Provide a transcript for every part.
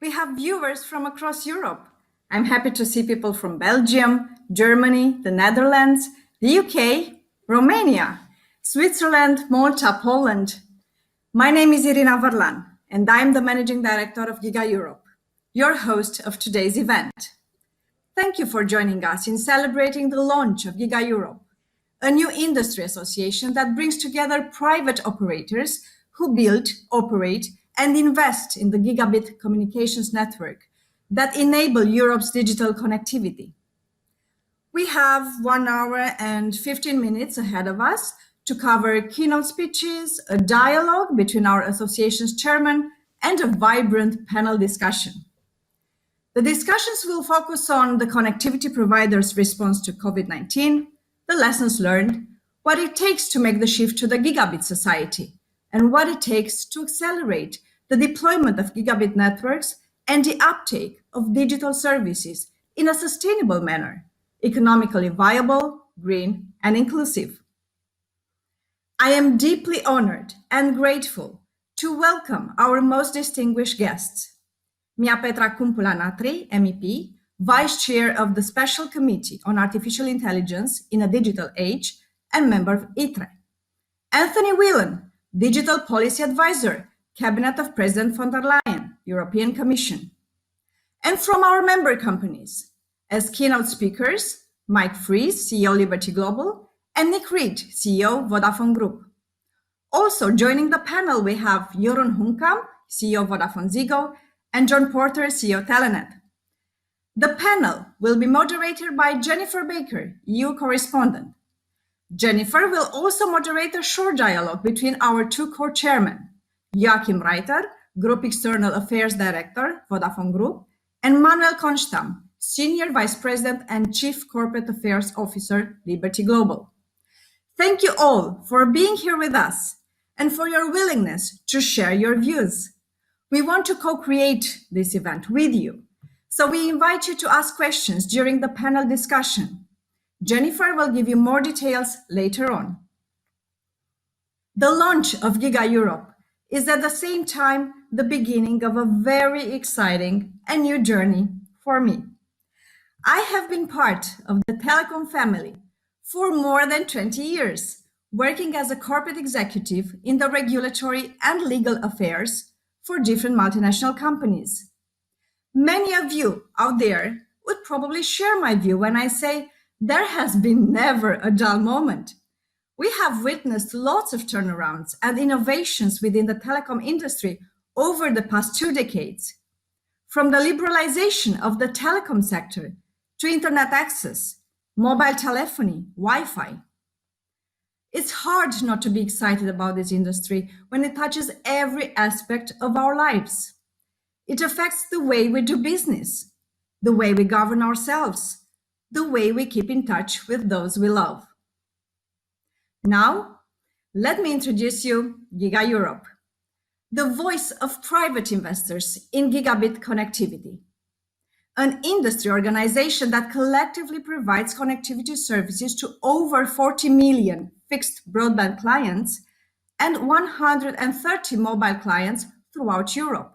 We have viewers from across Europe. I'm happy to see people from Belgium, Germany, the Netherlands, the UK, Romania, Switzerland, Malta, Poland. My name is Irina Varlan, and I'm the Managing Director of GIGAEurope, your host of today's event. Thank you for joining us in celebrating the launch of GIGAEurope, a new industry association that brings together private operators who build, operate, and invest in the gigabit communications network that enable Europe's digital connectivity. We have 1 hour and 15 minutes ahead of us to cover keynote speeches, a dialogue between our association's chairman, and a vibrant panel discussion. The discussions will focus on the connectivity providers' response to COVID-19, the lessons learned, what it takes to make the shift to the gigabit society, and what it takes to accelerate the deployment of gigabit networks and the uptake of digital services in a sustainable manner, economically viable, green, and inclusive. I am deeply honored and grateful to welcome our most distinguished guests. Mia Petra Kumpula-Natri, MEP, Vice Chair of the Special Committee on Artificial Intelligence in a Digital Age and member of ITRE. Anthony Whelan, Digital Policy Advisor, Cabinet of President von der Leyen, European Commission. And from our member companies, as keynote speakers, Mike Fries, CEO Liberty Global, and Nick Reed, CEO Vodafone Group. Also joining the panel, we have Jeroen Hoekamp, CEO VodafoneZiggo, and John Porter, CEO Telenet. The panel will be moderated by Jennifer Baker, EU correspondent. Jennifer will also moderate a short dialogue between our two co-chairmen, Joachim Reiter, Group External Affairs Director, Vodafone Group, and Manuel Konstam, Senior Vice President and Chief Corporate Affairs Officer, Liberty Global. Thank you all for being here with us and for your willingness to share your views. We want to co-create this event with you, so we invite you to ask questions during the panel discussion. Jennifer will give you more details later on. The launch of GIGAEurope is at the same time the beginning of a very exciting and new journey for me. I have been part of the telecom family for more than 20 years, working as a corporate executive in the regulatory and legal affairs for different multinational companies. Many of you out there would probably share my view when I say there has been never a dull moment. We have witnessed lots of turnarounds and innovations within the telecom industry over the past 2 decades. From the liberalization of the telecom sector to internet access, mobile telephony, Wi-Fi. It's hard not to be excited about this industry when it touches every aspect of our lives. It affects the way we do business, the way we govern ourselves, the way we keep in touch with those we love. Now, let me introduce you GIGAEurope, the voice of private investors in gigabit connectivity, an industry organization that collectively provides connectivity services to over 40 million fixed broadband clients and 130 mobile clients throughout Europe.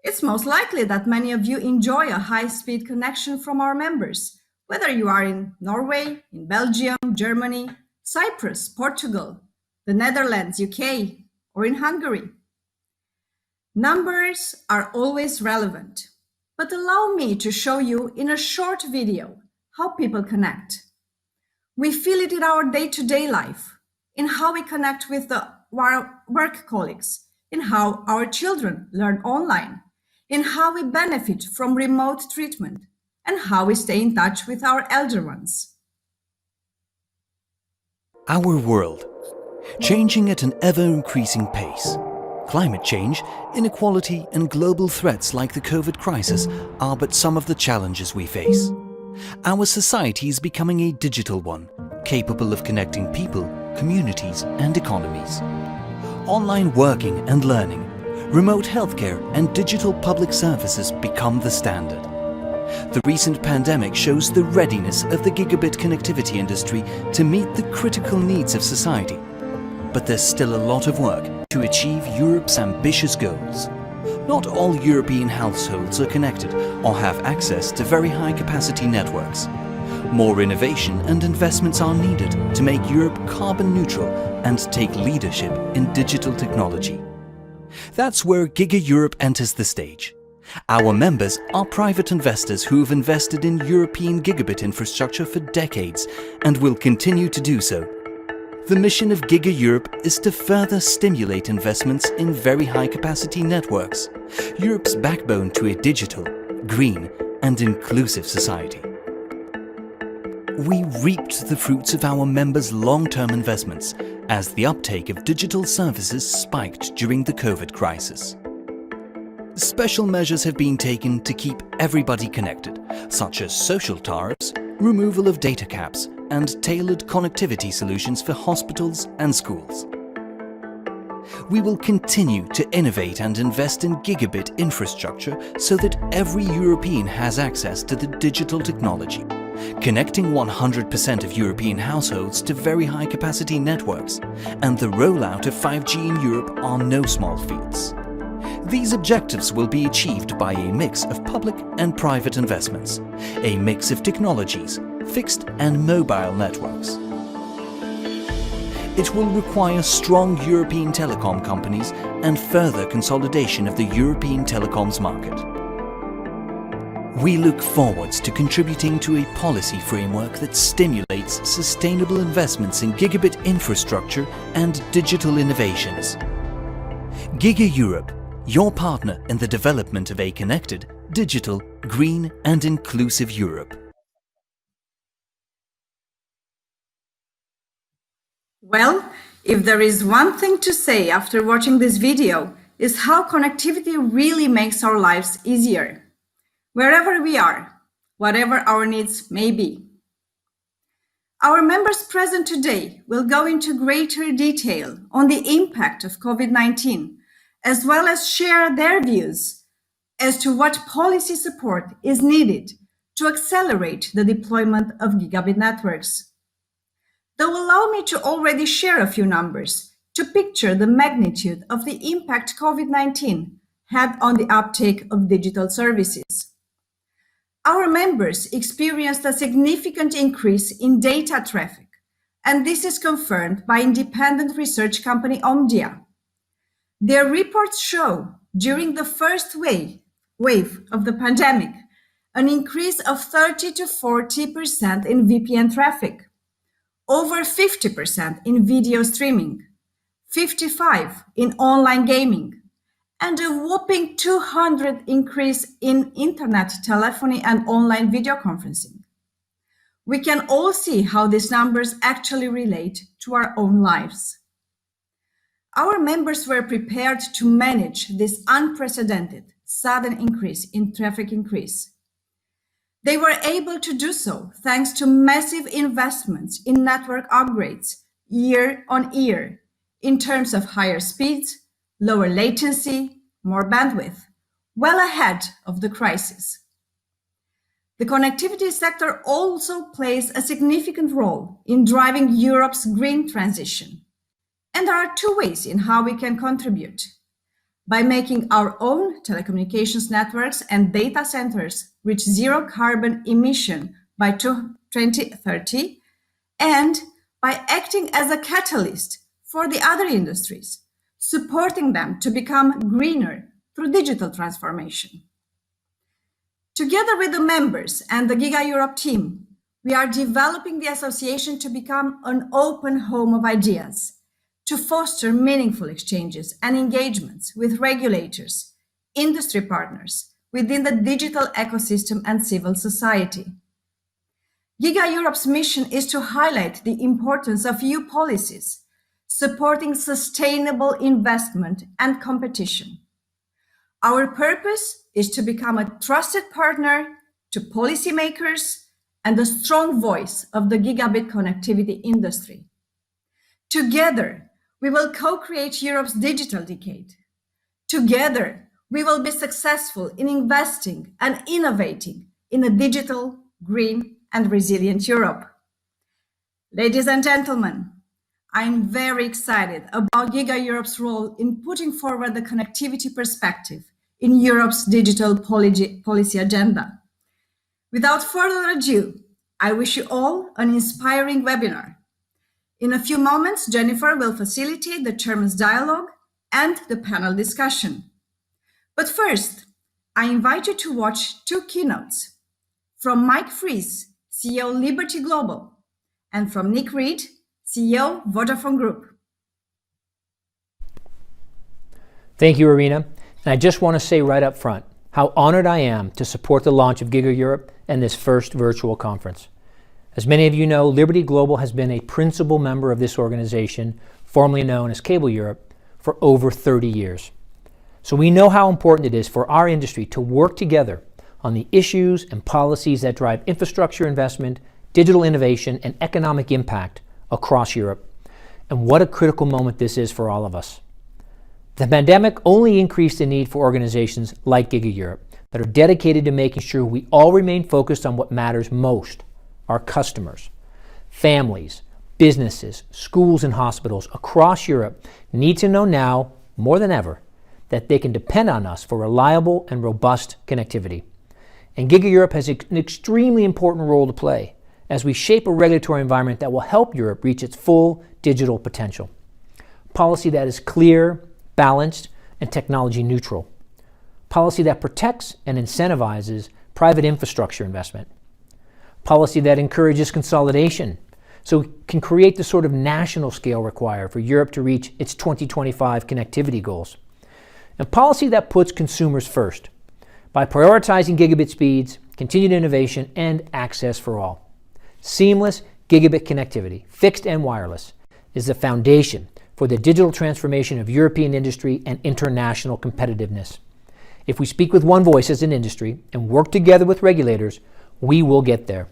It's most likely that many of you enjoy a high-speed connection from our members, whether you are in Norway, in Belgium, Germany, Cyprus, Portugal, the Netherlands, UK, or in Hungary. Numbers are always relevant, but allow me to show you in a short video how people connect. We feel it in our day-to-day life, in how we connect with our work colleagues, in how our children learn online, in how we benefit from remote treatment, and how we stay in touch with our elder ones. Our world, changing at an ever-increasing pace. Climate change, inequality and global threats like the COVID crisis are but some of the challenges we face. Our society is becoming a digital one, capable of connecting people, communities and economies. Online working and learning, remote healthcare and digital public services become the standard. The recent pandemic shows the readiness of the gigabit connectivity industry to meet the critical needs of society. But there's still a lot of work to achieve Europe's ambitious goals. Not all European households are connected or have access to very high-capacity networks. More innovation and investments are needed to make Europe carbon neutral and take leadership in digital technology. That's where GIGAEurope enters the stage. Our members are private investors who have invested in European gigabit infrastructure for decades and will continue to do so. The mission of GIGAEurope is to further stimulate investments in very high-capacity networks, Europe's backbone to a digital, green and inclusive society. We reaped the fruits of our members' long-term investments as the uptake of digital services spiked during the COVID crisis. Special measures have been taken to keep everybody connected, such as social tariffs, removal of data caps, and tailored connectivity solutions for hospitals and schools. We will continue to innovate and invest in gigabit infrastructure so that every European has access to the digital technology, connecting 100% of European households to very high-capacity networks, and the rollout of 5G in Europe are no small feats. These objectives will be achieved by a mix of public and private investments, a mix of technologies, fixed and mobile networks. It will require strong European telecom companies and further consolidation of the European telecoms market. We look forwards to contributing to a policy framework that stimulates sustainable investments in gigabit infrastructure and digital innovations. GIGAEurope, your partner in the development of a connected, digital, green and inclusive Europe. Well, if there is one thing to say after watching this video, is how connectivity really makes our lives easier, wherever we are, whatever our needs may be. Our members present today will go into greater detail on the impact of COVID-19, as well as share their views as to what policy support is needed to accelerate the deployment of gigabit networks. They'll allow me to already share a few numbers to picture the magnitude of the impact COVID-19 had on the uptake of digital services. Our members experienced a significant increase in data traffic, and this is confirmed by independent research company Omdia. Their reports show, during the first wave of the pandemic, an increase of 30 to 40% in VPN traffic, over 50% in video streaming, 55% in online gaming, and a whopping 200% increase in internet telephony and online video conferencing. We can all see how these numbers actually relate to our own lives. Our members were prepared to manage this unprecedented, sudden increase in traffic increase. They were able to do so thanks to massive investments in network upgrades year on year in terms of higher speeds, lower latency, more bandwidth, well ahead of the crisis. The connectivity sector also plays a significant role in driving Europe's green transition. And there are two ways in how we can contribute: by making our own telecommunications networks and data centers reach zero carbon emission by 2030, and by acting as a catalyst for the other industries, supporting them to become greener through digital transformation. Together with the members and the GIGAEurope team, we are developing the association to become an open home of ideas, to foster meaningful exchanges and engagements with regulators, industry partners within the digital ecosystem and civil society. GIGAEurope's mission is to highlight the importance of EU policies, supporting sustainable investment and competition. Our purpose is to become a trusted partner to policymakers and a strong voice of the gigabit connectivity industry. Together, we will co-create Europe's digital decade. Together, we will be successful in investing and innovating in a digital, green, and resilient Europe. Ladies and gentlemen, I'm very excited about GIGAEurope's role in putting forward the connectivity perspective in Europe's digital policy agenda. Without further ado, I wish you all an inspiring webinar. In a few moments, Jennifer will facilitate the Chairman's dialogue and the panel discussion. But first, I invite you to watch two keynotes from Mike Fries, CEO Liberty Global, and from Nick Reed, CEO Vodafone Group. Thank you, Irina. And I just want to say right up front how honored I am to support the launch of GIGAEurope and this first virtual conference. As many of you know, Liberty Global has been a principal member of this organization, formerly known as Cable Europe, for over 30 years. So we know how important it is for our industry to work together on the issues and policies that drive infrastructure investment, digital innovation, and economic impact across Europe. And what a critical moment this is for all of us. The pandemic only increased the need for organizations like GIGAEurope that are dedicated to making sure we all remain focused on what matters most: our customers. Families, businesses, schools, and hospitals across Europe need to know now, more than ever, that they can depend on us for reliable and robust connectivity. And GIGAEurope has an extremely important role to play as we shape a regulatory environment that will help Europe reach its full digital potential. Policy that is clear, balanced, and technology neutral. Policy that protects and incentivizes private infrastructure investment. Policy that encourages consolidation so we can create the sort of national scale required for Europe to reach its 2025 connectivity goals. And policy that puts consumers first by prioritizing gigabit speeds, continued innovation, and access for all. Seamless gigabit connectivity, fixed and wireless, is the foundation for the digital transformation of European industry and international competitiveness. If we speak with one voice as an industry and work together with regulators, we will get there.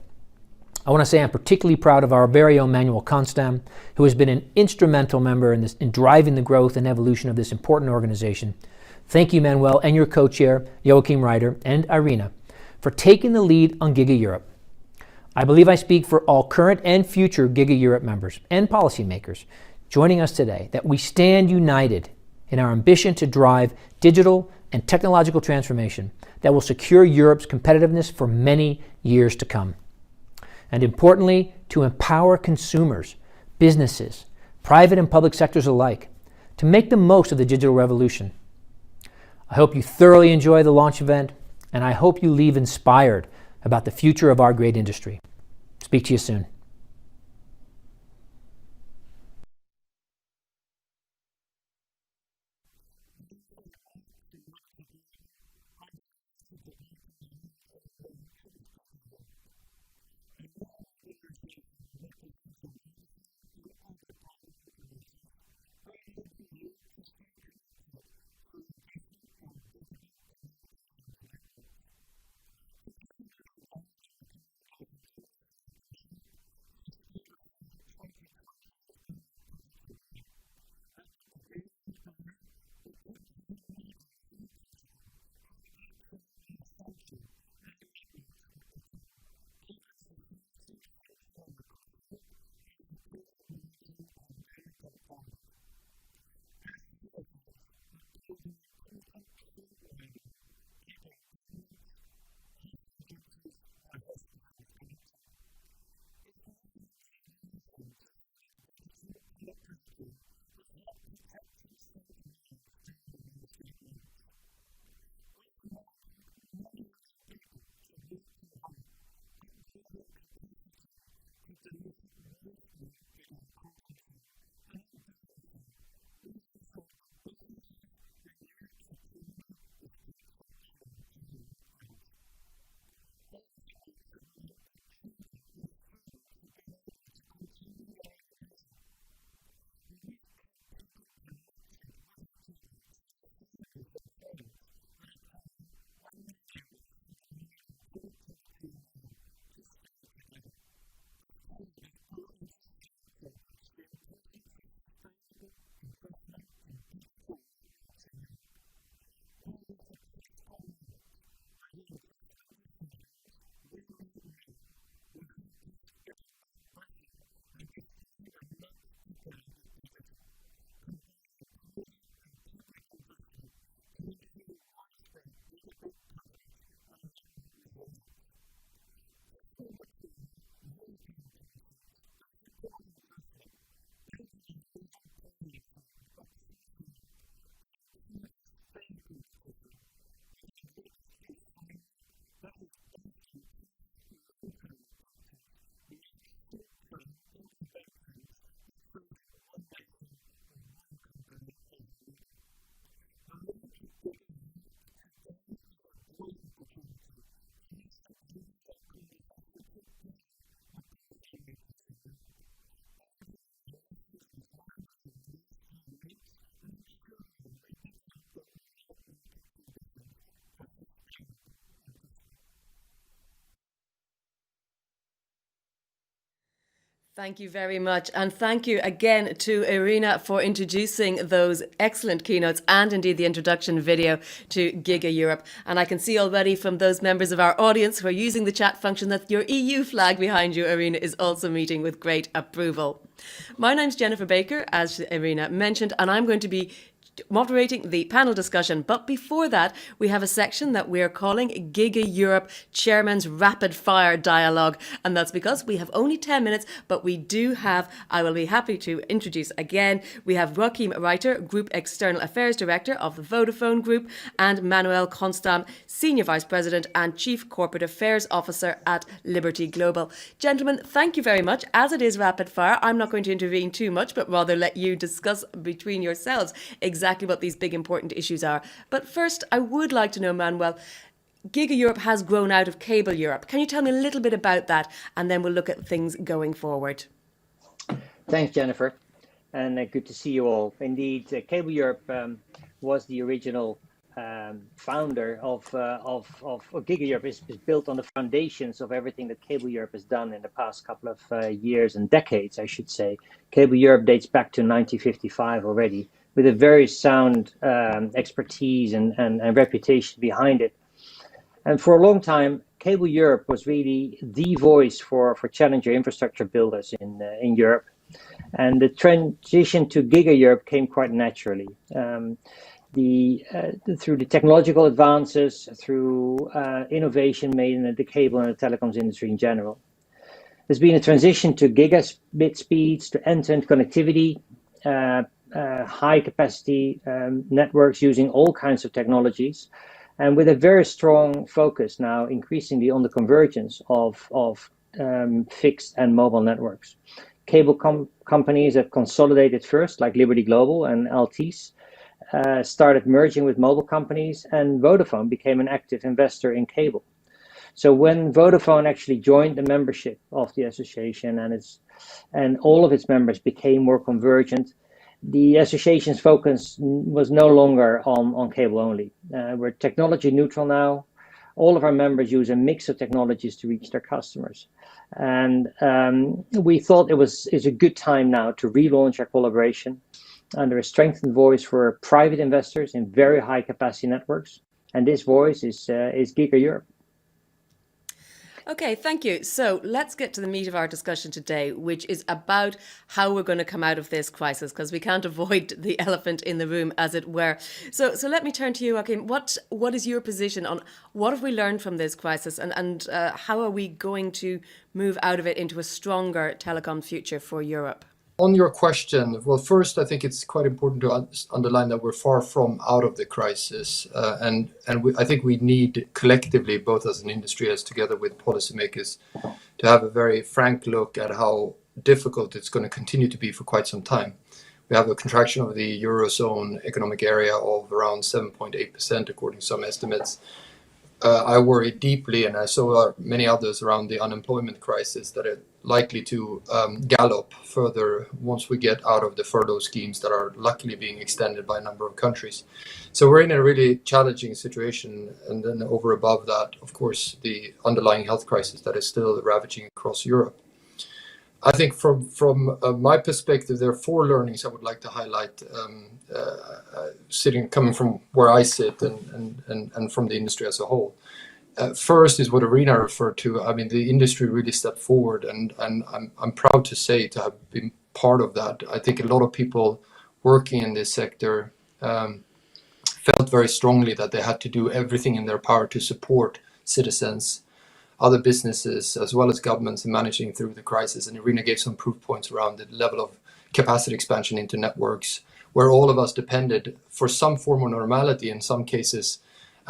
I want to say I'm particularly proud of our very own Manuel Constam, who has been an instrumental member in driving the growth and evolution of this important organization. Thank you, Manuel, and your co-chair, Joachim Reiter, and Irina, for taking the lead on GIGAEurope. I believe I speak for all current and future GIGAEurope members and policymakers joining us today that we stand united in our ambition to drive digital and technological transformation that will secure Europe's competitiveness for many years to come. And importantly, to empower consumers, businesses, private and public sectors alike to make the most of the digital revolution. I hope you thoroughly enjoy the launch event, and I hope you leave inspired about the future of our great industry. Speak to you soon. Thank you very much. And thank you again to Irina for introducing those excellent keynotes and indeed the introduction video to GigaEurope. And I can see already from those members of our audience who are using the chat function that your EU flag behind you, Irina, is also meeting with great approval. My name's Jennifer Baker, as Irina mentioned, and I'm going to be moderating the panel discussion. But before that, we have a section that we're calling GigaEurope Chairman's Rapid Fire Dialogue. And that's because we have only 10 minutes, but we do have, I will be happy to introduce again, we have Joachim Reiter, Group External Affairs Director of the Vodafone Group, and Manuel Constam, Senior Vice President and Chief Corporate Affairs Officer at Liberty Global. Gentlemen, thank you very much. As it is rapid fire, I'm not going to intervene too much, but rather let you discuss between yourselves exactly what these big important issues are. But first, I would like to know, Manuel, GigaEurope has grown out of Cable Europe. Can you tell me a little bit about that? And then we'll look at things going forward. Thanks, Jennifer. And good to see you all. Indeed, Cable Europe was the original founder of GigaEurope. Is built on the foundations of everything that Cable Europe has done in the past couple of years and decades, I should say. Cable Europe dates back to 1955 already, with a very sound expertise and reputation behind it. And for a long time, Cable Europe was really the voice for challenger infrastructure builders in Europe. And the transition to GigaEurope came quite naturally. Through the technological advances, through innovation made in the cable and the telecoms industry in general. There's been a transition to gigabit speeds, to end-to-end connectivity, high capacity networks using all kinds of technologies, and with a very strong focus now increasingly on the convergence of fixed and mobile networks. Cable companies that consolidated first, like Liberty Global and Altice, started merging with mobile companies, and Vodafone became an active investor in cable. So when Vodafone actually joined the membership of the association and all of its members became more convergent, the association's focus was no longer on cable only. We're technology neutral now. All of our members use a mix of technologies to reach their customers. And we thought it's a good time now to relaunch our collaboration under a strengthened voice for private investors in very high capacity networks. And this voice is GigaEurope. Okay, thank you. So let's get to the meat of our discussion today, which is about how we're going to come out of this crisis, because we can't avoid the elephant in the room, as it were. So let me turn to you, Joachim. What is your position on what have we learned from this crisis, and how are we going to move out of it into a stronger telecom future for Europe? On your question, well, first, I think it's quite important to underline that we're far from out of the crisis. I think we need collectively, both as an industry as together with policymakers, to have a very frank look at how difficult it's going to continue to be for quite some time. We have a contraction of the Eurozone economic area of around 7.8%, according to some estimates. I worry deeply, and so are many others, around the unemployment crisis that are likely to gallop further once we get out of the furlough schemes that are luckily being extended by a number of countries. So we're in a really challenging situation. And then over above that, of course, the underlying health crisis that is still ravaging across Europe. I think from my perspective, there are four learnings I would like to highlight, coming from where I sit and from the industry as a whole. First is what Irina referred to. I mean, the industry really stepped forward, and I'm proud to say to have been part of that. I think a lot of people working in this sector felt very strongly that they had to do everything in their power to support citizens, other businesses, as well as governments in managing through the crisis. And Irina gave some proof points around the level of capacity expansion into networks, where all of us depended for some form of normality, in some cases,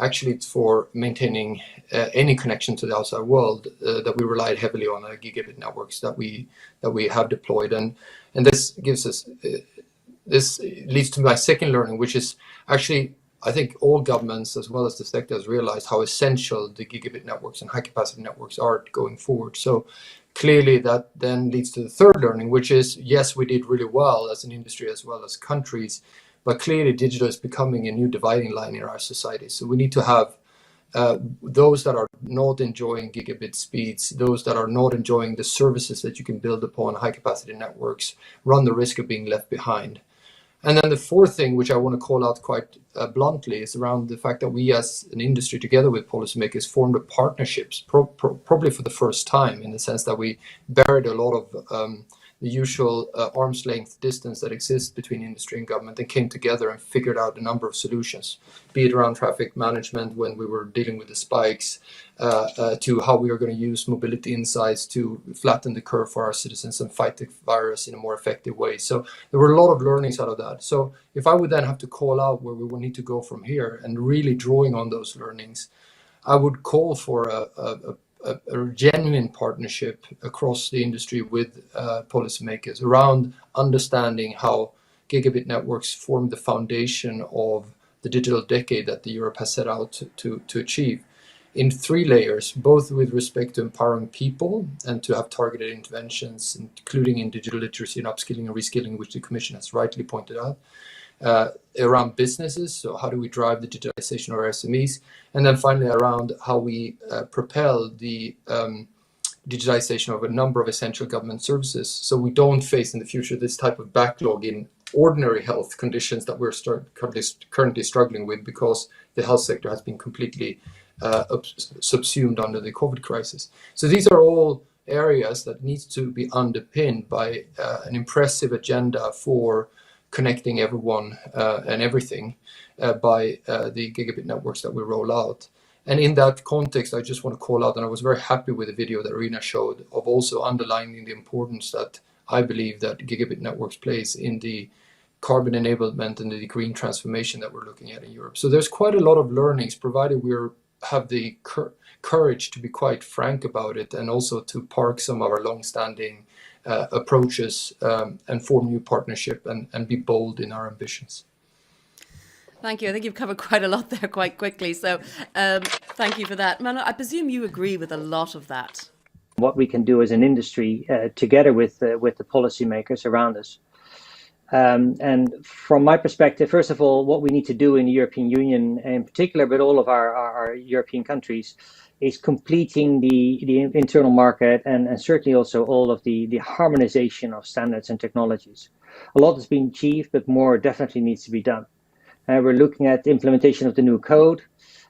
actually for maintaining any connection to the outside world, that we relied heavily on gigabit networks that we have deployed. And this gives us, this leads to my second learning, which is actually, I think all governments as well as the sector has realized how essential the gigabit networks and high capacity networks are going forward. So clearly that then leads to the third learning, which is, yes, we did really well as an industry as well as countries, but clearly digital is becoming a new dividing line in our society. So we need to have those that are not enjoying gigabit speeds, those that are not enjoying the services that you can build upon high capacity networks, run the risk of being left behind. And then the fourth thing, which I want to call out quite bluntly, is around the fact that we as an industry, together with policymakers, formed a partnerships, probably for the first time, in the sense that we buried a lot of the usual arm's length distance that exists between industry and government, and came together and figured out a number of solutions, be it around traffic management when we were dealing with the spikes, to how we are going to use mobility insights to flatten the curve for our citizens and fight the virus in a more effective way. So there were a lot of learnings out of that. So if I would then have to call out where we will need to go from here and really drawing on those learnings, I would call for a genuine partnership across the industry with policymakers around understanding how gigabit networks form the foundation of the digital decade that Europe has set out to achieve in three layers, both with respect to empowering people and to have targeted interventions, including in digital literacy and upskilling and reskilling, which the Commission has rightly pointed out. Around businesses, so how do we drive the digitalization of our SMEs, and then finally around how we propel the digitalization of a number of essential government services, so we don't face in the future this type of backlog in ordinary health conditions that we're currently struggling with, because the health sector has been completely subsumed under the COVID crisis. So these are all areas that need to be underpinned by an impressive agenda for connecting everyone and everything by the gigabit networks that we roll out. And in that context, I just want to call out, and I was very happy with the video that Irina showed, of also underlining the importance that I believe that gigabit networks plays in the carbon enablement and the green transformation that we're looking at in Europe. So there's quite a lot of learnings, provided we have the courage to be quite frank about it, and also to park some of our long-standing approaches and form new partnership and be bold in our ambitions. Thank you. I think you've covered quite a lot there quite quickly. So thank you for that. Mano, I presume you agree with a lot of that. What we can do as an industry together with the policymakers around us. And from my perspective, first of all, what we need to do in the European Union in particular, but all of our European countries, is completing the internal market and certainly also all of the harmonization of standards and technologies. A lot has been achieved, but more definitely needs to be done. We're looking at the implementation of the new code.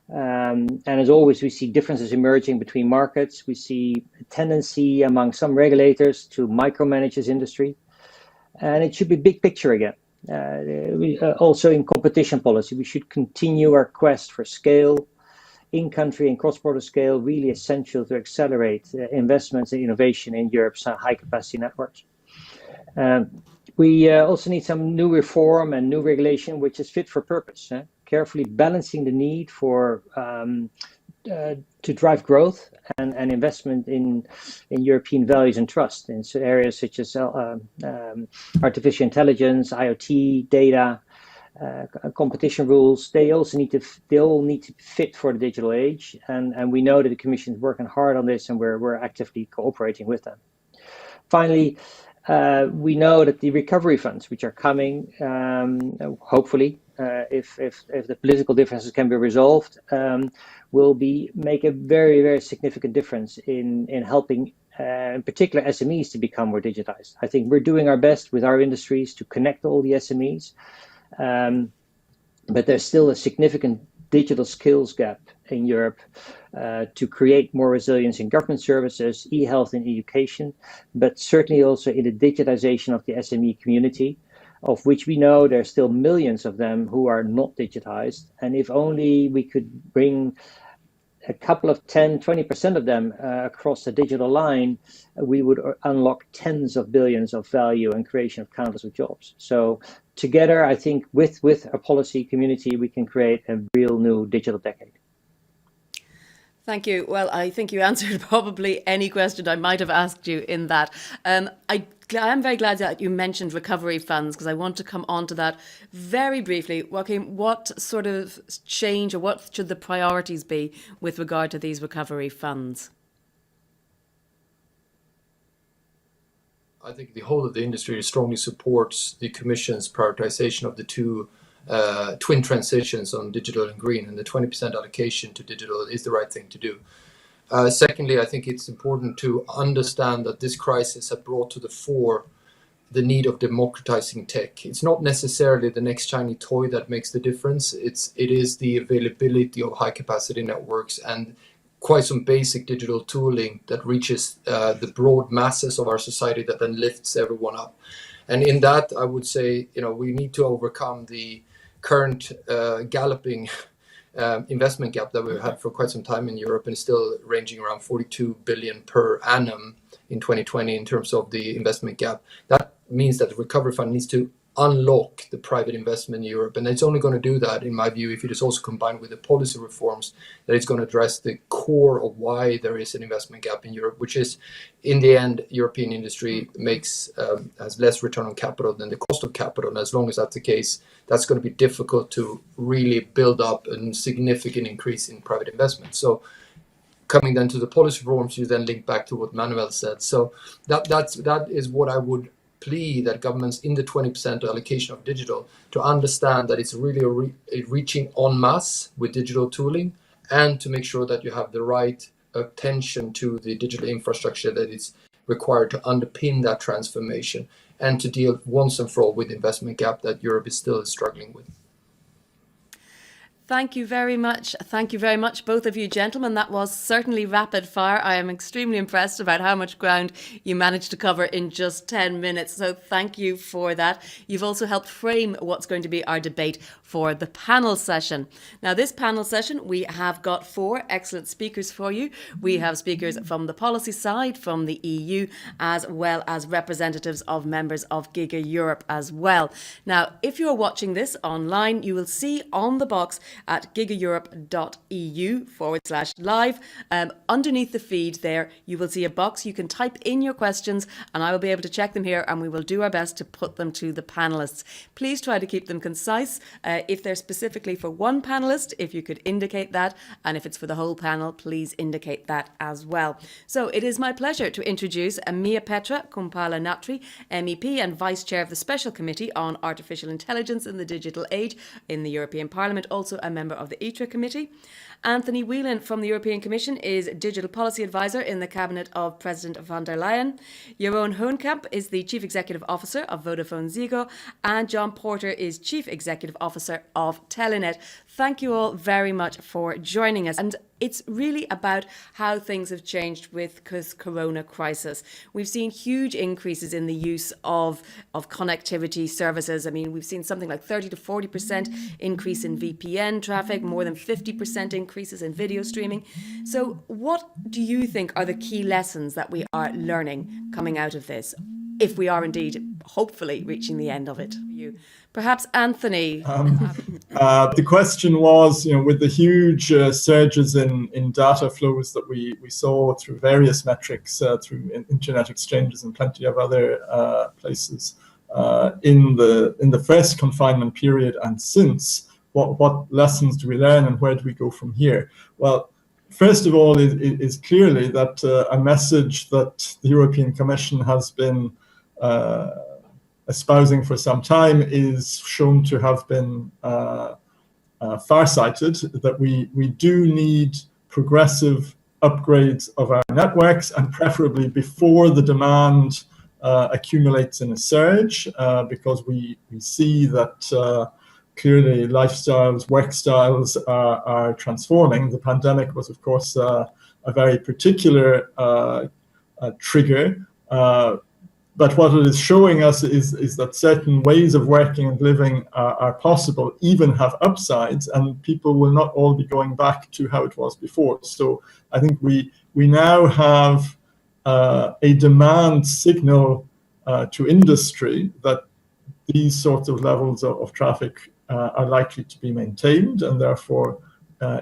And as always, we see differences emerging between markets. We see a tendency among some regulators to micromanage this industry. And it should be big picture again. Also in competition policy, we should continue our quest for scale, in-country and cross-border scale, really essential to accelerate investments and innovation in Europe's high-capacity networks. We also need some new reform and new regulation which is fit for purpose, carefully balancing the need for to drive growth and investment in European values and trust in areas such as artificial intelligence, IoT, data, competition rules. They all need to fit for the digital age, and we know that the Commission is working hard on this, and we're actively cooperating with them. Finally, we know that the recovery funds, which are coming, hopefully, if the political differences can be resolved, will make a very, very significant difference in helping, in particular, SMEs to become more digitized. I think we're doing our best with our industries to connect all the SMEs, but there's still a significant digital skills gap in Europe to create more resilience in government services, e-health and education, but certainly also in the digitization of the SME community, of which we know there are still millions of them who are not digitized. And if only we could bring a couple of 10-20% of them across the digital line, we would unlock tens of billions of value and creation of countless of jobs. So together, I think with a policy community, we can create a real new digital decade. Thank you. Well, I think you answered probably any question I might have asked you in that. I am very glad that you mentioned recovery funds, because I want to come on to that very briefly. Joachim, what sort of change, or what should the priorities be with regard to these recovery funds? I think the whole of the industry strongly supports the Commission's prioritization of the two twin transitions on digital and green, and the 20% allocation to digital is the right thing to do. Secondly, I think it's important to understand that this crisis has brought to the fore the need of democratizing tech. It's not necessarily the next shiny toy that makes the difference. It is the availability of high capacity networks and quite some basic digital tooling that reaches the broad masses of our society that then lifts everyone up. And in that, I would say, we need to overcome the current galloping investment gap that we've had for quite some time in Europe, and still ranging around 42 billion per annum in 2020 in terms of the investment gap. That means that the recovery fund needs to unlock the private investment in Europe, and it's only going to do that, in my view, if it is also combined with the policy reforms that is going to address the core of why there is an investment gap in Europe, which is, in the end, European industry has less return on capital than the cost of capital. And as long as that's the case, that's going to be difficult to really build up a significant increase in private investment. So coming then to the policy reforms, you then link back to what Manuel said. So that is what I would plea, that governments in the 20% allocation of digital to understand that it's really reaching en masse with digital tooling, and to make sure that you have the right attention to the digital infrastructure that is required to underpin that transformation, and to deal once and for all with the investment gap that Europe is still struggling with. Thank you very much. Thank you very much, both of you gentlemen. That was certainly rapid fire. I am extremely impressed about how much ground you managed to cover in just 10 minutes. So thank you for that. You've also helped frame what's going to be our debate for the panel session. Now, this panel session, we have got 4 excellent speakers for you. We have speakers from the policy side, from the EU, as well as representatives of members of GIGAEurope as well. Now, if you're watching this online, you will see on the box at gigaeurope.eu/live. Underneath the feed there, you will see a box. You can type in your questions and I will be able to check them here, and we will do our best to put them to the panelists. Please try to keep them concise. If they're specifically for one panelist, if you could indicate that, and if it's for the whole panel, please indicate that as well. So it is my pleasure to introduce Mia Petra Kumpula-Natri, MEP and Vice Chair of the Special Committee on Artificial Intelligence in the Digital Age in the European Parliament, also a member of the ITRE Committee. Anthony Whelan from the European Commission is Digital Policy Advisor in the Cabinet of President von der Leyen. Jeroen Hoenkamp is the Chief Executive Officer of Vodafone Ziggo, and John Porter is Chief Executive Officer of Telenet. Thank you all very much for joining us. And it's really about how things have changed with this corona crisis. We've seen huge increases in the use of connectivity services. I mean, we've seen something like 30 to 40% increase in VPN traffic, more than 50% increases in video streaming. So what do you think are the key lessons that we are learning coming out of this, if we are indeed hopefully reaching the end of it? Perhaps Anthony. The question was, with the huge surges in data flows that we saw through various metrics, through internet exchanges and plenty of other places in the first confinement period and since, what lessons do we learn and where do we go from here? Well, first of all, it is clearly that a message that the European Commission has been espousing for some time is shown to have been far-sighted, that we do need progressive upgrades of our networks, and preferably before the demand accumulates in a surge, because we see that clearly lifestyles, work styles are transforming. The pandemic was, of course, a very particular trigger. But what it is showing us is that certain ways of working and living are possible, even have upsides, and people will not all be going back to how it was before. So I think we now have a demand signal to industry that these sorts of levels of traffic are likely to be maintained, and therefore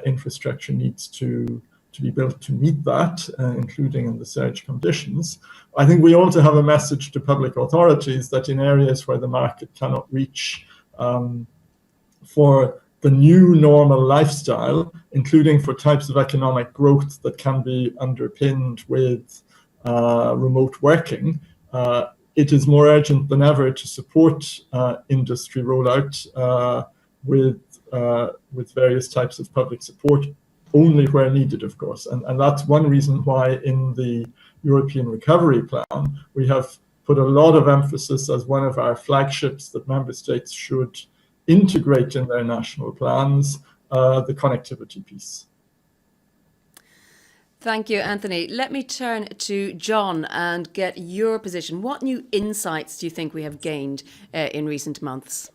infrastructure needs to be built to meet that, including in the surge conditions. I think we also have a message to public authorities that in areas where the market cannot reach for the new normal lifestyle, including for types of economic growth that can be underpinned with remote working, it is more urgent than ever to support industry rollout with various types of public support, only where needed, of course. And that's one reason why in the European Recovery Plan, we have put a lot of emphasis as one of our flagships that member states should integrate in their national plans, the connectivity piece. Thank you, Anthony. Let me turn to John and get your position. What new insights do you think we have gained in recent months?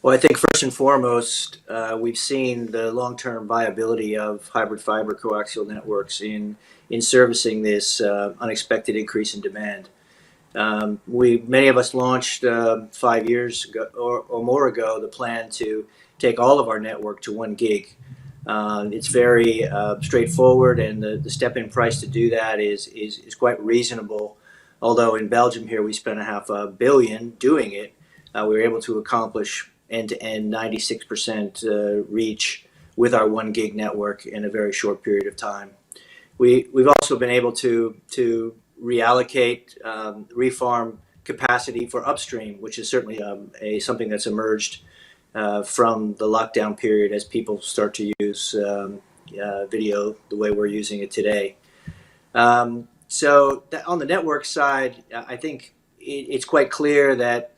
Well, I think first and foremost, we've seen the long-term viability of hybrid fiber coaxial networks in servicing this unexpected increase in demand. Many of us launched 5 years ago or more ago the plan to take all of our network to 1 gig. It's very straightforward, and the step-in price to do that is quite reasonable. Although in Belgium here we spent $500 million doing it, we were able to accomplish end-to-end 96% reach with our 1 gig network in a very short period of time. We've also been able to reallocate refarm capacity for upstream, which is certainly something that's emerged from the lockdown period as people start to use video the way we're using it today. So on the network side, I think it's quite clear that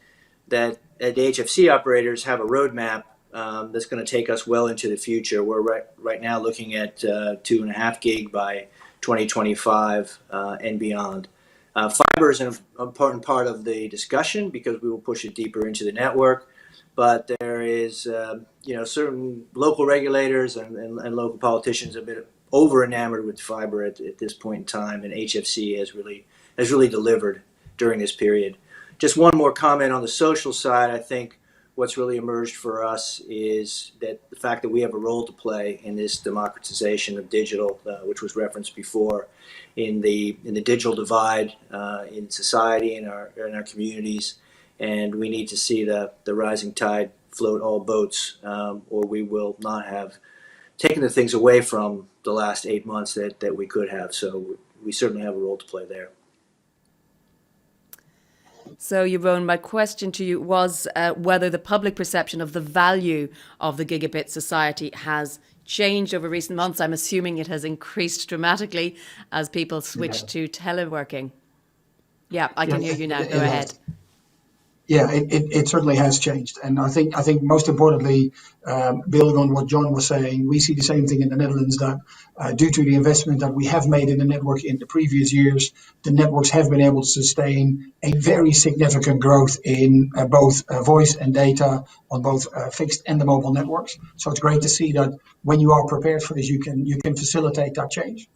the HFC operators have a roadmap that's going to take us well into the future. We're right now looking at 2.5 gig by 2025 and beyond. Fiber is an important part of the discussion because we will push it deeper into the network. But there is, certain local regulators and local politicians have been over enamored with fiber at this point in time, and HFC has really delivered during this period. Just one more comment on the social side. I think what's really emerged for us is that the fact that we have a role to play in this democratization of digital, which was referenced before, in the digital divide in society, in our communities. And we need to see the rising tide float all boats, or we will not have taken the things away from the last 8 months that we could have. So we certainly have a role to play there. So, Jeroen, my question to you was whether the public perception of the value of the gigabit society has changed over recent months. I'm assuming it has increased dramatically as people switch to teleworking. Yeah, I can hear you now. Go ahead. Yeah, it certainly has changed. And I think most importantly, building on what John was saying, we see the same thing in the Netherlands, that due to the investment that we have made in the network in the previous years, the networks have been able to sustain a very significant growth in both voice and data on both fixed and the mobile networks. So it's great to see that when you are prepared for this, you can facilitate that change.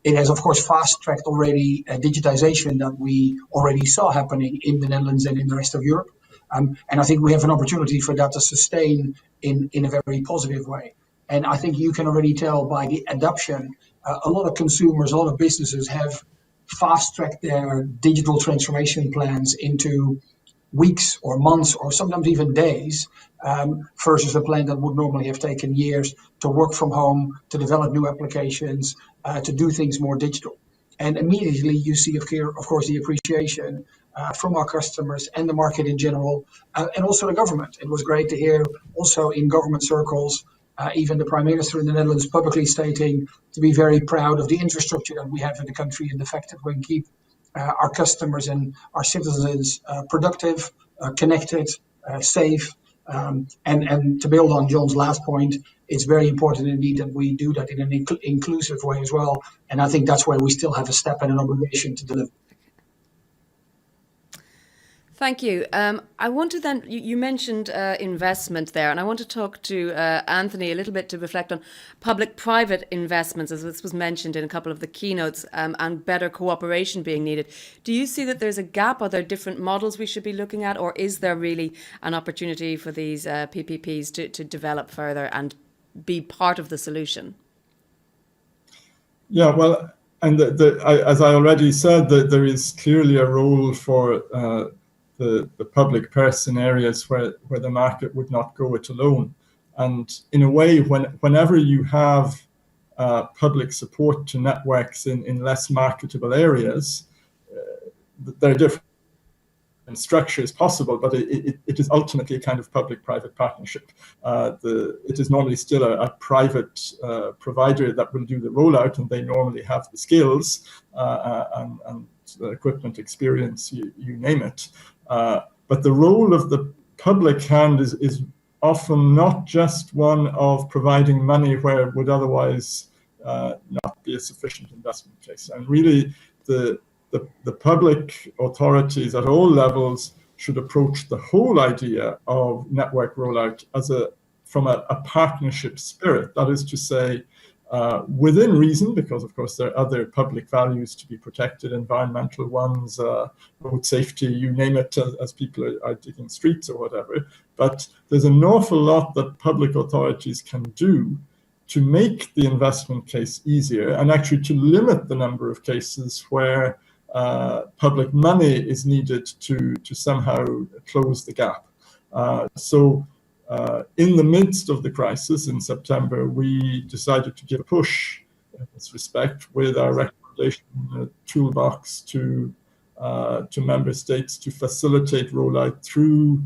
It has, of course, fast-tracked already digitization that we already saw happening in the Netherlands and in the rest of Europe. And I think we have an opportunity for that to sustain in a very positive way. And I think you can already tell by the adoption, a lot of consumers, a lot of businesses have fast-tracked their digital transformation plans into weeks or months or sometimes even days, versus a plan that would normally have taken years to work from home, to develop new applications, to do things more digital. And immediately you see, of course, the appreciation from our customers and the market in general, and also the government. It was great to hear also in government circles, even the Prime Minister in the Netherlands publicly stating to be very proud of the infrastructure that we have in the country and the fact that we can keep our customers and our citizens productive, connected, safe. And to build on John's last point, it's very important indeed that we do that in an inclusive way as well. And I think that's where we still have a step and an obligation to deliver. Thank you. I want to then, you mentioned investment there, and I want to talk to Anthony a little bit to reflect on public-private investments, as this was mentioned in a couple of the keynotes, and better cooperation being needed. Do you see that there's a gap? Are there different models we should be looking at, or is there really an opportunity for these PPPs to develop further and be part of the solution? Yeah, well, and as I already said, that there is clearly a role for the public purse in areas where the market would not go it alone. And in a way, whenever you have public support to networks in less marketable areas, they're different. structure is possible, but it is ultimately a kind of public-private partnership. It is normally still a private provider that will do the rollout, and they normally have the skills and the equipment, experience, you name it. But the role of the public hand is often not just one of providing money where it would otherwise not be a sufficient investment case. And really, the public authorities at all levels should approach the whole idea of network rollout from a partnership spirit. That is to say, within reason, because of course there are other public values to be protected, environmental ones, road safety, you name it, as people are digging streets or whatever. But there's an awful lot that public authorities can do to make the investment case easier, and actually to limit the number of cases where public money is needed to somehow close the gap. In the midst of the crisis in September, we decided to give a push in this respect with our recommendation toolbox to member states to facilitate rollout through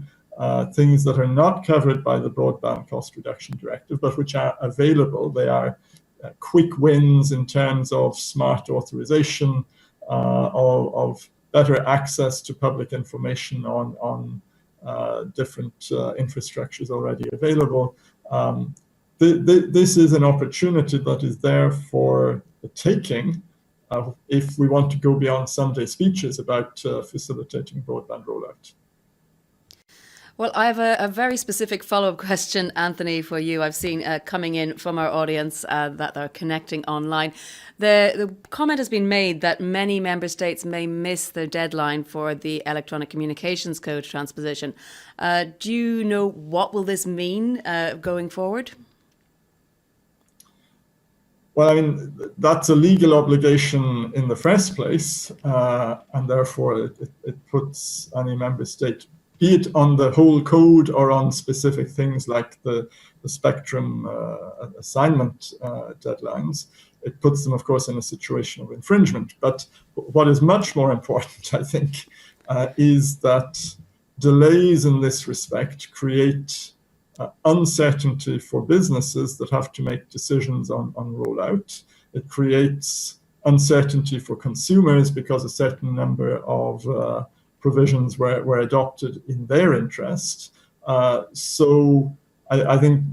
things that are not covered by the Broadband Cost Reduction Directive, but which are available. They are quick wins in terms of smart authorization, of better access to public information on different infrastructures already available. This is an opportunity that is there for the taking if we want to go beyond Sunday speeches about facilitating broadband rollout. Well, I have a very specific follow-up question, Anthony, for you. I've seen coming in from our audience that are connecting online. The comment has been made that many member states may miss the deadline for the Electronic Communications Code transposition. Do you know what will this mean going forward? Well, I mean, that's a legal obligation in the first place, and therefore it puts any member state, be it on the whole code or on specific things like the spectrum assignment deadlines, it puts them, of course, in a situation of infringement. But what is much more important, I think, is that delays in this respect create uncertainty for businesses that have to make decisions on rollout. It creates uncertainty for consumers because a certain number of provisions were adopted in their interest. So I think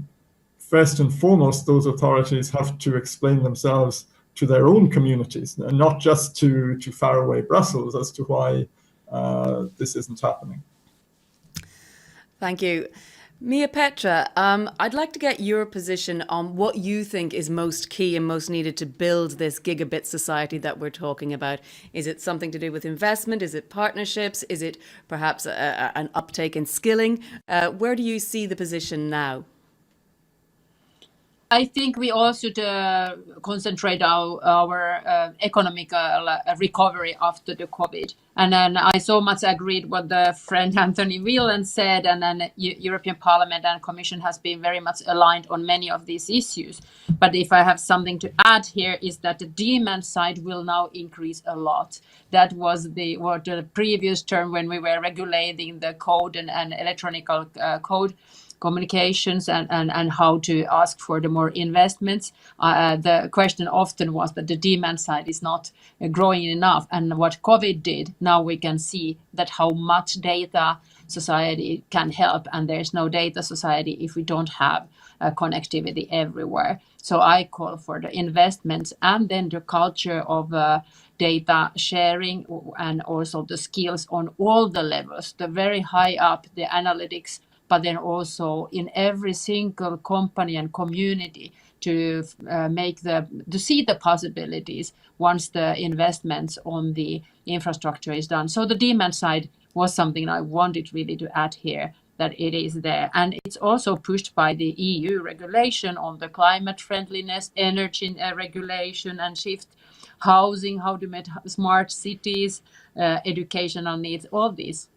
first and foremost, those authorities have to explain themselves to their own communities, and not just to faraway Brussels, as to why this isn't happening. Thank you. Mia Petra, I'd like to get your position on what you think is most key and most needed to build this gigabit society that we're talking about. Is it something to do with investment? Is it partnerships? Is it perhaps an uptake in skilling? Where do you see the position now? I think we all should concentrate our economical recovery after the COVID. And then I so much agreed what the friend Anthony Whelan said, and then European Parliament and Commission has been very much aligned on many of these issues. But if I have something to add here is that the demand side will now increase a lot. That was the previous term when we were regulating the code and electronic code communications and how to ask for the more investments. The question often was that the demand side is not growing enough. And what COVID did, now we can see that how much data society can help. And there's no data society if we don't have connectivity everywhere. So I call for the investments and then the culture of data sharing and also the skills on all the levels, the very high up, the analytics, but then also in every single company and community to see the possibilities once the investments on the infrastructure is done. So the demand side was something I wanted really to add here, that it is there. And it's also pushed by the EU regulation on the climate friendliness, energy regulation and shift, housing, how to make smart cities, educational needs, all these.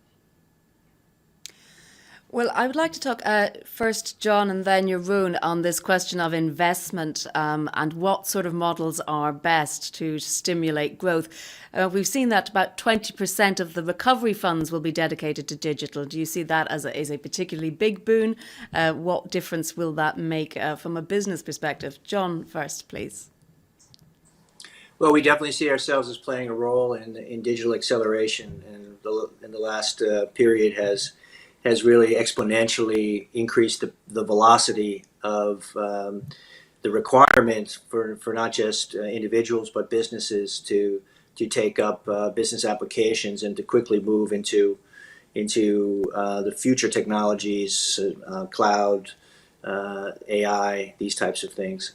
Well, I would like to talk first, John, and then Jeroen, on this question of investment and what sort of models are best to stimulate growth. We've seen that about 20% of the recovery funds will be dedicated to digital. Do you see that as a particularly big boon? What difference will that make from a business perspective? John, first, please. Well, we definitely see ourselves as playing a role in digital acceleration, and the last period has really exponentially increased the velocity of the requirement for not just individuals but businesses to take up business applications and to quickly move into the future technologies, cloud, AI, these types of things.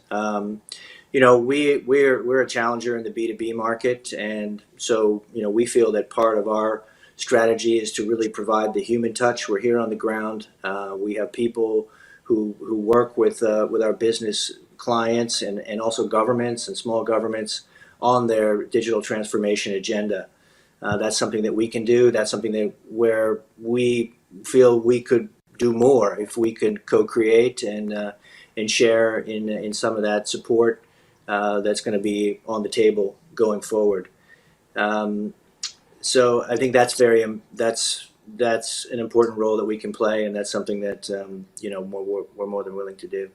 We're a challenger in the B2B market, and so we feel that part of our strategy is to really provide the human touch. We're here on the ground. We have people who work with our business clients and also governments and small governments on their digital transformation agenda. That's something that we can do. That's something where we feel we could do more if we could co-create and share in some of that support that's going to be on the table going forward. So I think that's an important role that we can play, and that's something that we're more than willing to do.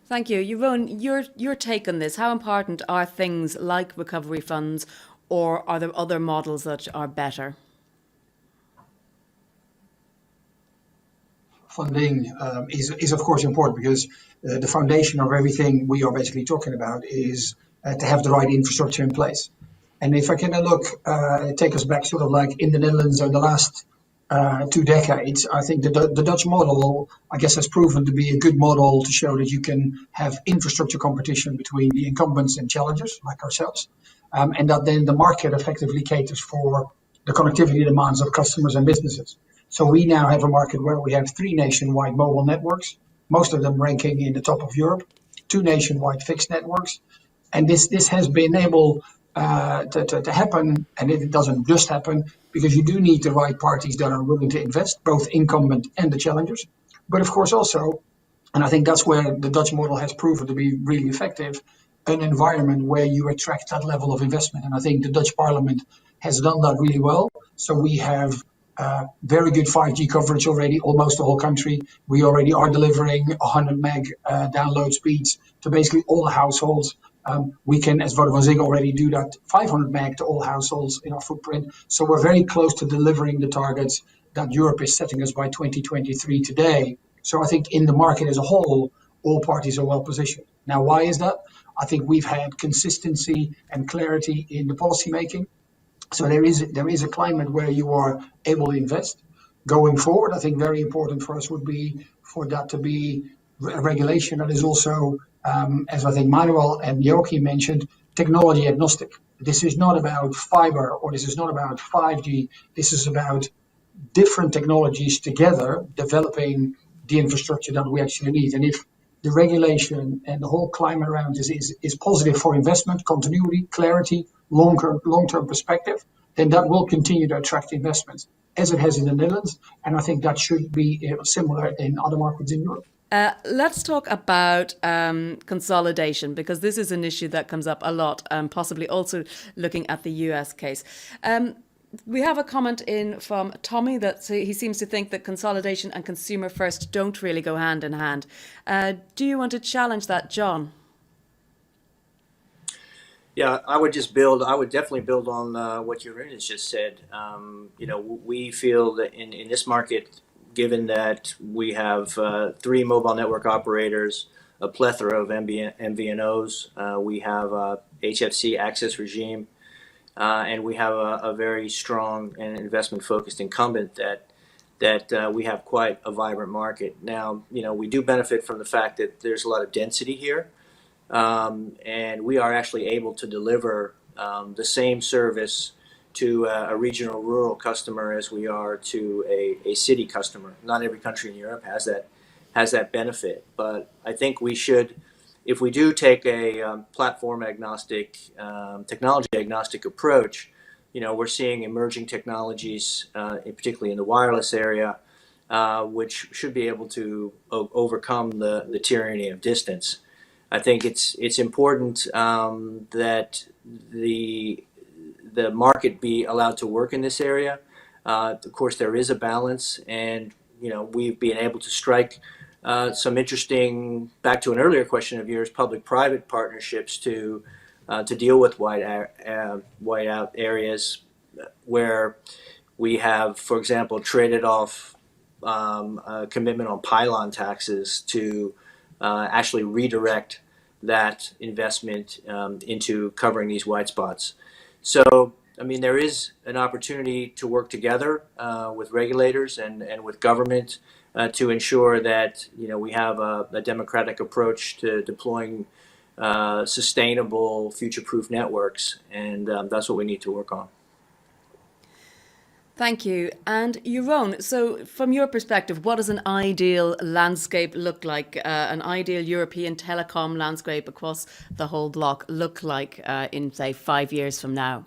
Thank you. Jeroen, your take on this. How important are things like recovery funds, or are there other models that are better? Funding is of course important because the foundation of everything we are basically talking about is to have the right infrastructure in place. And if I can take us back sort of like in the Netherlands over the last 2 decades, I think the Dutch model, I guess, has proven to be a good model to show that you can have infrastructure competition between the incumbents and challengers like ourselves, and that then the market effectively caters for the connectivity demands of customers and businesses. So we now have a market where we have 3 nationwide mobile networks, most of them ranking in the top of Europe, 2 nationwide fixed networks. And this has been able to happen, and it doesn't just happen because you do need the right parties that are willing to invest, both incumbent and the challengers. But of course also, and I think that's where the Dutch model has proven to be really effective, an environment where you attract that level of investment. And I think the Dutch parliament has done that really well. So we have very good 5G coverage already, almost the whole country. We already are delivering 100 meg download speeds to basically all the households. We can, as Vodafone already do that 500 meg to all households in our footprint. So we're very close to delivering the targets that Europe is setting us by 2023 today. So I think in the market as a whole, all parties are well positioned. Now, why is that? I think we've had consistency and clarity in the policy making. So there is a climate where you are able to invest. Going forward, I think very important for us would be for that to be a regulation that is also, as I think Manuel and Joachim mentioned, technology agnostic. This is not about fiber or this is not about 5G. This is about different technologies together developing the infrastructure that we actually need. And if the regulation and the whole climate around this is positive for investment, continuity, clarity, long-term perspective, then that will continue to attract investments as it has in the Netherlands. And I think that should be similar in other markets in Europe. Let's talk about consolidation, because this is an issue that comes up a lot, possibly also looking at the US case. We have a comment in from Tommy that he seems to think that consolidation and consumer first don't really go hand in hand. Do you want to challenge that, John? Yeah, I would definitely build on what Jeroen has just said. We feel that in this market, given that we have 3 mobile network operators, a plethora of MVNOs, we have a HFC access regime, and we have a very strong and investment-focused incumbent that we have quite a vibrant market. Now, we do benefit from the fact that there's a lot of density here, and we are actually able to deliver the same service to a regional rural customer as we are to a city customer. Not every country in Europe has that benefit, but I think we should, if we do take a platform agnostic, technology agnostic approach, we're seeing emerging technologies, particularly in the wireless area, which should be able to overcome the tyranny of distance. I think it's important that the market be allowed to work in this area. Of course, there is a balance, and we've been able to strike some interesting, back to an earlier question of yours, public-private partnerships to deal with whiteout areas where we have, for example, traded off a commitment on pylon taxes to actually redirect that investment into covering these white spots. So, I mean, there is an opportunity to work together with regulators and with government to ensure that we have a democratic approach to deploying sustainable, future-proof networks, and that's what we need to work on. Thank you. And Jeroen, so from your perspective, what does an ideal landscape look like, an ideal European telecom landscape across the whole bloc look like in, say, 5 years from now?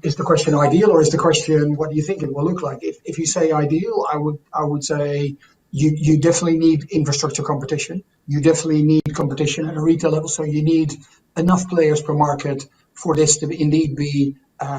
Is the question ideal, or is the question what do you think it will look like? If you say ideal, I would say you definitely need infrastructure competition. You definitely need competition at a retail level. So you need enough players per market for this to indeed be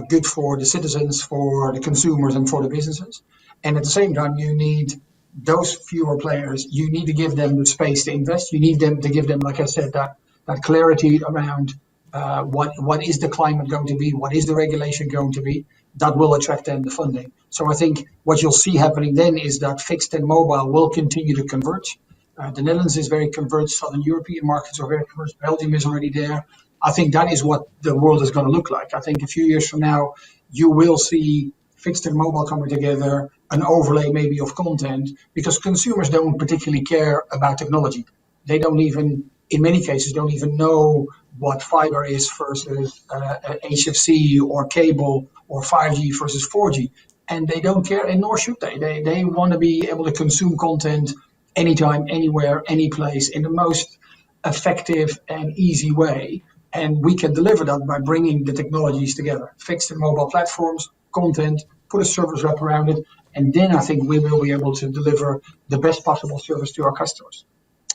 good for the citizens, for the consumers, and for the businesses. And at the same time, you need those fewer players. You need to give them the space to invest. You need them to give them, like I said, that clarity around what is the climate going to be, what is the regulation going to be, that will attract them the funding. So I think what you'll see happening then is that fixed and mobile will continue to converge. The Netherlands is very converged. Southern European markets are very converged. Belgium is already there. I think that is what the world is going to look like. I think a few years from now, you will see fixed and mobile coming together, an overlay maybe of content, because consumers don't particularly care about technology. They don't even, in many cases, don't even know what fiber is versus HFC or cable or 5G versus 4G. And they don't care, and nor should they. They want to be able to consume content anytime, anywhere, any place in the most effective and easy way. And we can deliver that by bringing the technologies together, fixed and mobile platforms, content, put a service wrap around it. And then I think we will be able to deliver the best possible service to our customers.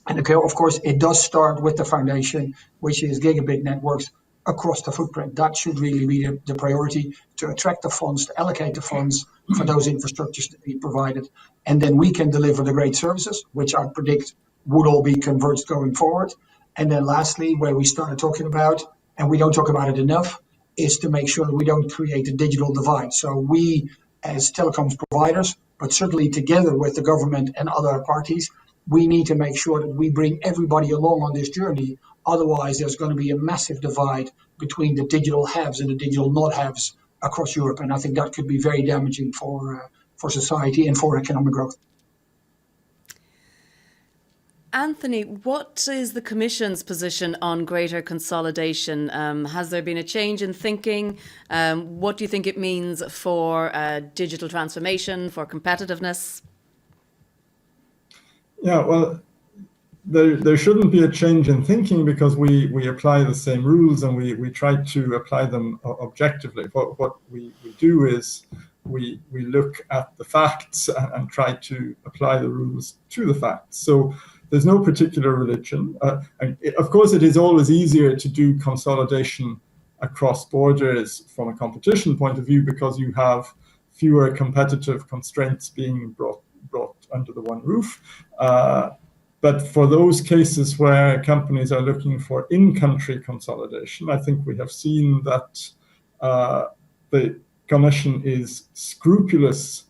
And okay, of course, it does start with the foundation, which is gigabit networks across the footprint. That should really be the priority, to attract the funds, to allocate the funds for those infrastructures to be provided. And then we can deliver the great services, which I predict would all be converged going forward. And then lastly, where we started talking about, and we don't talk about it enough, is to make sure that we don't create a digital divide. So we, as telecoms providers, but certainly together with the government and other parties, we need to make sure that we bring everybody along on this journey. Otherwise, there's going to be a massive divide between the digital haves and the digital not haves across Europe. And I think that could be very damaging for society and for economic growth. Anthony, what is the Commission's position on greater consolidation? Has there been a change in thinking? What do you think it means for digital transformation, for competitiveness? Yeah, well, there shouldn't be a change in thinking, because we apply the same rules and we try to apply them objectively. What we do is we look at the facts and try to apply the rules to the facts. So there's no particular religion. Of course, it is always easier to do consolidation across borders from a competition point of view, because you have fewer competitive constraints being brought under the one roof. But for those cases where companies are looking for in-country consolidation, I think we have seen that the Commission is scrupulous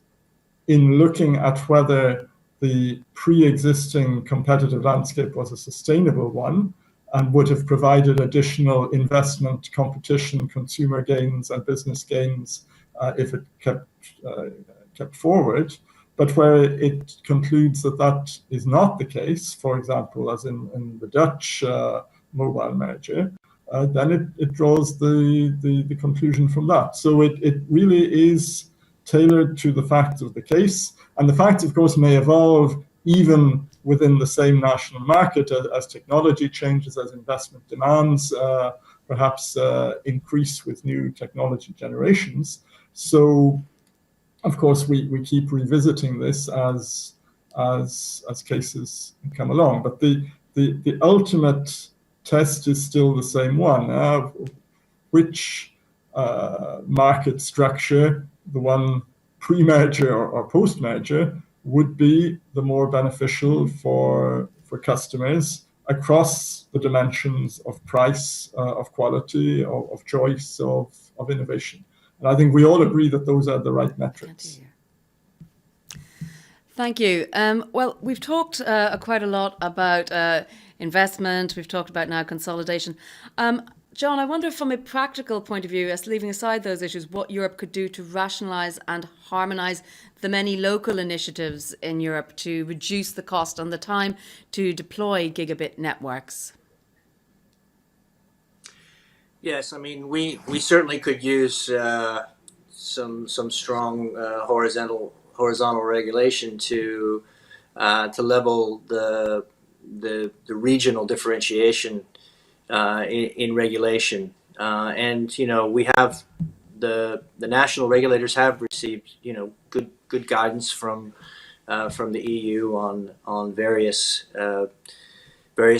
in looking at whether the pre-existing competitive landscape was a sustainable one and would have provided additional investment, competition, consumer gains, and business gains if it kept forward. But where it concludes that that is not the case, for example, as in the Dutch mobile merger, then it draws the conclusion from that. So it really is tailored to the facts of the case. And the facts, of course, may evolve even within the same national market as technology changes, as investment demands perhaps increase with new technology generations. So of course, we keep revisiting this as cases come along. But the ultimate test is still the same one. Which market structure, the one pre-merger or post-merger, would be the more beneficial for customers across the dimensions of price, of quality, of choice, of innovation. And I think we all agree that those are the right metrics. Thank you. Well, we've talked quite a lot about investment. We've talked about now consolidation. John, I wonder from a practical point of view, as leaving aside those issues, what Europe could do to rationalise and harmonise the many local initiatives in Europe to reduce the cost and the time to deploy gigabit networks. Yes, I mean, we certainly could use some strong horizontal regulation to level the regional differentiation in regulation, and we have the national regulators have received good guidance from the EU on various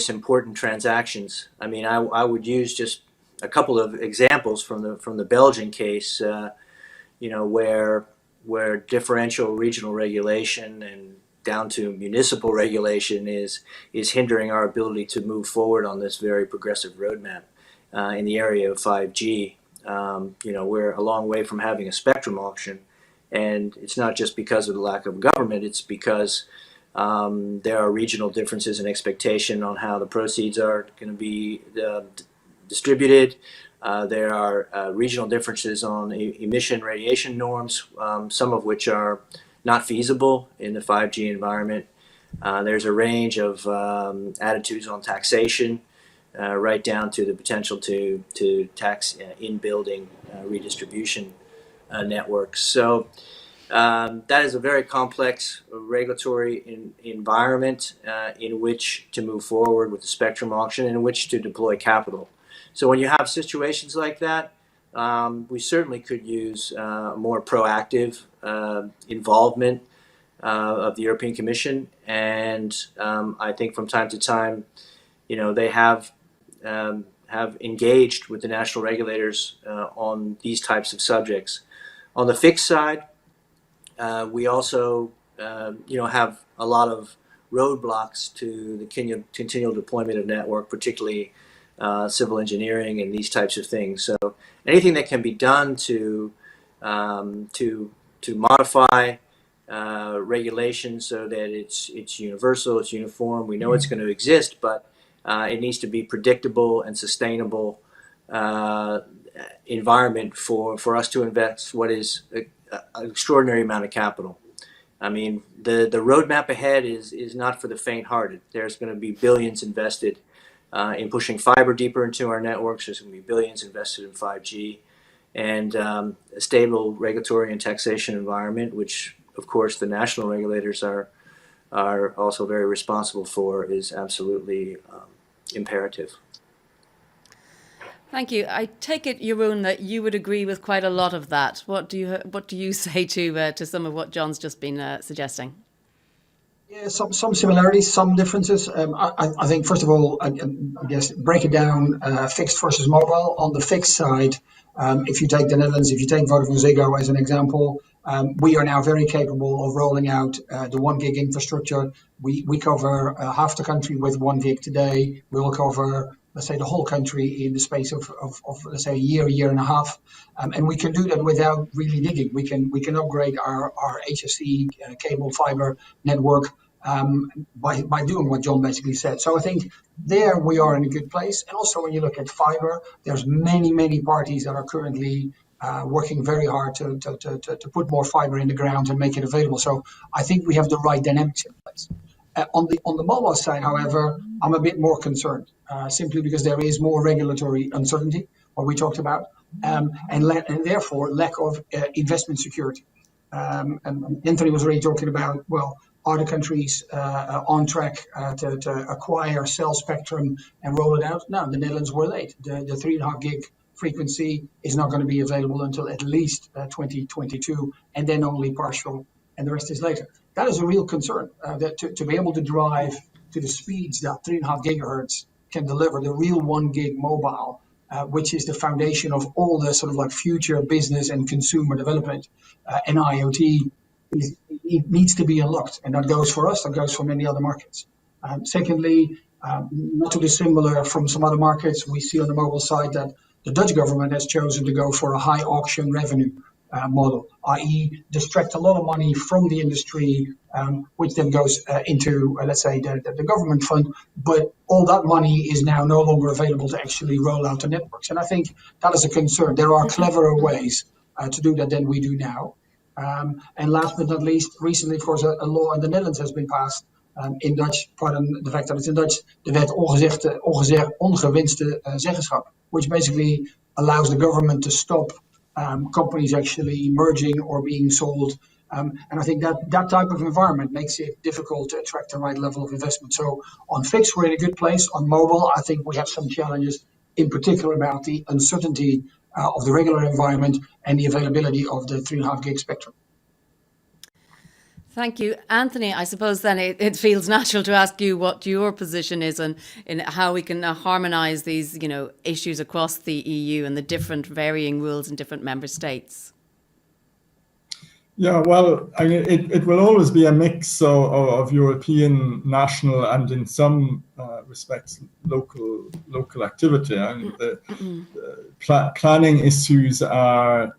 important transactions. I mean, I would use just a couple of examples from the Belgian case, where differential regional regulation and down to municipal regulation is hindering our ability to move forward on this very progressive roadmap in the area of 5G. We're a long way from having a spectrum auction, and it's not just because of the lack of government, it's because there are regional differences in expectation on how the proceeds are going to be distributed. There are regional differences on emission radiation norms, some of which are not feasible in the 5G environment. There's a range of attitudes on taxation, right down to the potential to tax in-building redistribution networks. So that is a very complex regulatory environment in which to move forward with the spectrum auction and in which to deploy capital. So when you have situations like that, we certainly could use more proactive involvement of the European Commission, and I think from time to time, they have engaged with the national regulators on these types of subjects. On the fixed side, we also have a lot of roadblocks to the continual deployment of network, particularly civil engineering and these types of things. So anything that can be done to modify regulations so that it's universal, it's uniform. We know it's going to exist, but it needs to be predictable and sustainable environment for us to invest what is an extraordinary amount of capital. I mean, the roadmap ahead is not for the faint-hearted. There's going to be billions invested in pushing fiber deeper into our networks. There's going to be billions invested in 5G, and a stable regulatory and taxation environment, which of course the national regulators are also very responsible for, is absolutely imperative. Thank you. I take it, Jeroen, that you would agree with quite a lot of that. What do you say to some of what John's just been suggesting? Yeah, some similarities, some differences. I think, first of all, I guess break it down, fixed versus mobile. On the fixed side, if you take the Netherlands, if you take VodafoneZiggo as an example, we are now very capable of rolling out the 1 gig infrastructure. We cover half the country with 1 gig today. We will cover, let's say, the whole country in the space of let's say, a year and a half. And we can do that without really digging. We can upgrade our HFC cable fiber network by doing what John basically said. So I think there we are in a good place. And also when you look at fiber, there's many parties that are currently working very hard to put more fiber in the ground and make it available. So I think we have the right dynamics in place. On the mobile side, however, I'm a bit more concerned, simply because there is more regulatory uncertainty, what we talked about, and therefore lack of investment security. And Anthony was already talking about, well, are the countries on track to acquire, sell spectrum and roll it out? No, the Netherlands were late. The 3.5 gig frequency is not going to be available until at least 2022, and then only partial, and the rest is later. That is a real concern, that to be able to drive to the speeds that 3.5 gigahertz can deliver, the real 1 gig mobile, which is the foundation of all the sort of like future business and consumer development, and IoT, it needs to be unlocked. And that goes for us, that goes for many other markets. Secondly, not too dissimilar from some other markets, we see on the mobile side that the Dutch government has chosen to go for a high auction revenue model, i.e. distract a lot of money from the industry, which then goes into, let's say, the government fund. But all that money is now no longer available to actually roll out the networks. And I think that is a concern. There are cleverer ways to do that than we do now. And last but not least, recently, of course, a law in the Netherlands has been passed in Dutch, pardon the fact that it's in Dutch, de wet ongewenste zeggenschap, which basically allows the government to stop companies actually merging or being sold. And I think that type of environment makes it difficult to attract the right level of investment. So on fixed, we're in a good place. On mobile, I think we have some challenges, in particular about the uncertainty of the regular environment and the availability of the 3.5 gig spectrum. Thank you. Anthony, I suppose then it feels natural to ask you what your position is in how we can harmonise these, issues across the EU and the different varying rules in different member states. Yeah, well, I mean, it will always be a mix of European, national, and in some respects, local activity. I mean, the planning issues are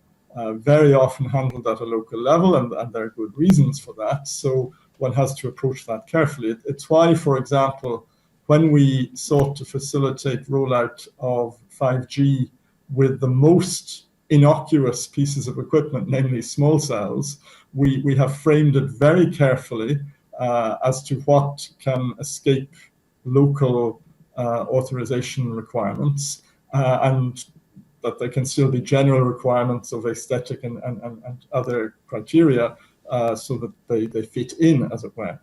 very often handled at a local level, and there are good reasons for that. So one has to approach that carefully. It's why, for example, when we sought to facilitate rollout of 5G with the most innocuous pieces of equipment, namely small cells, we have framed it very carefully as to what can escape local authorization requirements, and that there can still be general requirements of aesthetic and other criteria so that they fit in, as it were.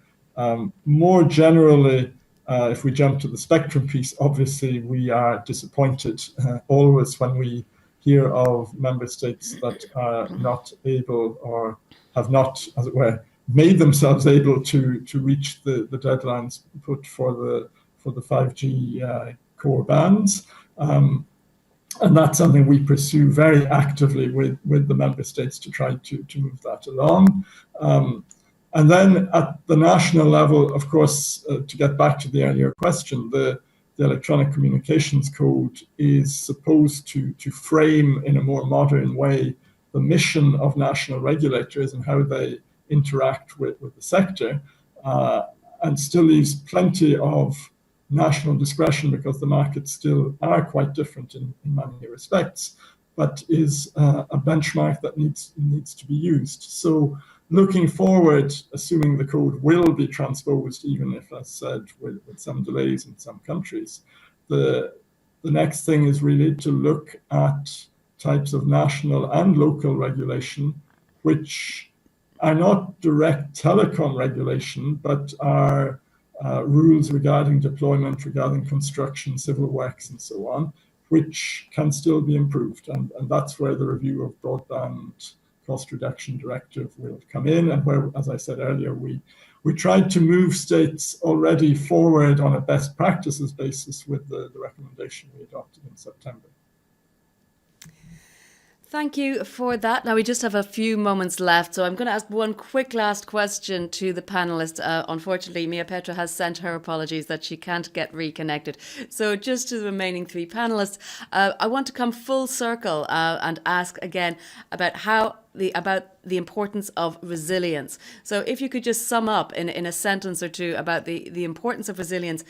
More generally, if we jump to the spectrum piece, obviously we are disappointed always when we hear of member states that are not able or have not, as it were, made themselves able to reach the deadlines put for the 5G core bands. And that's something we pursue very actively with the member states to try to move that along. And then at the national level, of course, to get back to the earlier question, the Electronic Communications Code is supposed to frame in a more modern way the mission of national regulators and how they interact with the sector, and still leaves plenty of national discretion because the markets still are quite different in many respects, but is a benchmark that needs to be used. So looking forward, assuming the code will be transposed, even if, as said, with some delays in some countries, the next thing is really to look at types of national and local regulation, which are not direct telecom regulation, but are rules regarding deployment, regarding construction, civil works, and so on, which can still be improved. And that's where the review of broadband cost reduction directive will come in, and where, as I said earlier, we tried to move states already forward on a best practices basis with the recommendation we adopted in September. Thank you for that. Now we just have a few moments left, so I'm going to ask one quick last question to the panelists. Unfortunately, Mia Petra has sent her apologies that she can't get reconnected. So just to the remaining three panelists, I want to come full circle and ask again about the importance of resilience. So if you could just sum up in a sentence or two about the importance of resilience,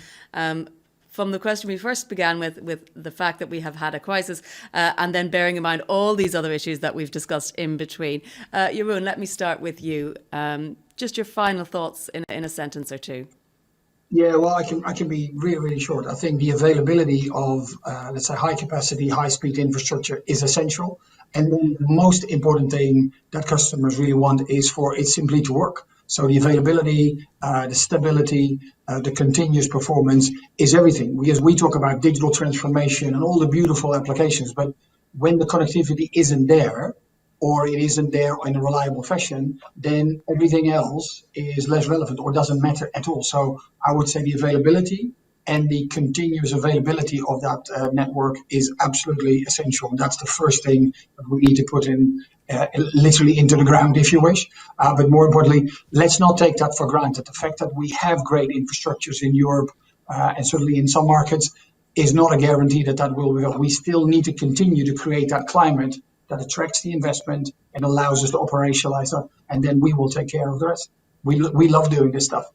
from the question we first began with the fact that we have had a crisis, and then bearing in mind all these other issues that we've discussed in between. Jeroen, let me start with you. Just your final thoughts in a sentence or two. Yeah, well, I can be really, really short. I think the availability of, let's say, high capacity, high speed infrastructure is essential. And then the most important thing that customers really want is for it simply to work. So the availability, the stability, the continuous performance is everything. Because we talk about digital transformation and all the beautiful applications, but when the connectivity isn't there, or it isn't there in a reliable fashion, then everything else is less relevant or doesn't matter at all. So I would say the availability and the continuous availability of that network is absolutely essential. That's the first thing that we need to put in, literally into the ground, if you wish. But more importantly, let's not take that for granted. The fact that we have great infrastructures in Europe, and certainly in some markets, is not a guarantee that that will be. We still need to continue to create that climate that attracts the investment and allows us to operationalize that, and then we will take care of the rest. We love doing this stuff.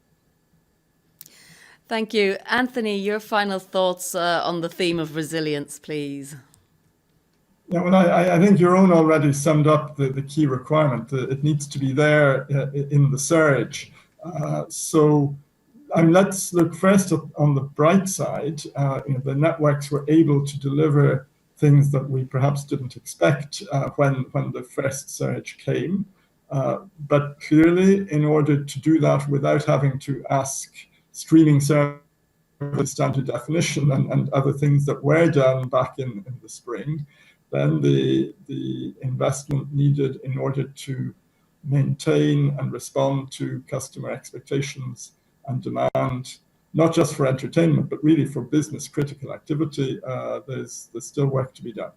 Thank you. Anthony, your final thoughts on the theme of resilience, please. Yeah, well, I think Jeroen already summed up the key requirement. It needs to be there in the surge. Let's look first on the bright side. The networks were able to deliver things that we perhaps didn't expect when the first surge came. But clearly, in order to do that without having to ask streaming service standard definition and other things that were done back in the spring, then the investment needed in order to maintain and respond to customer expectations and demand, not just for entertainment, but really for business critical activity, there's still work to be done.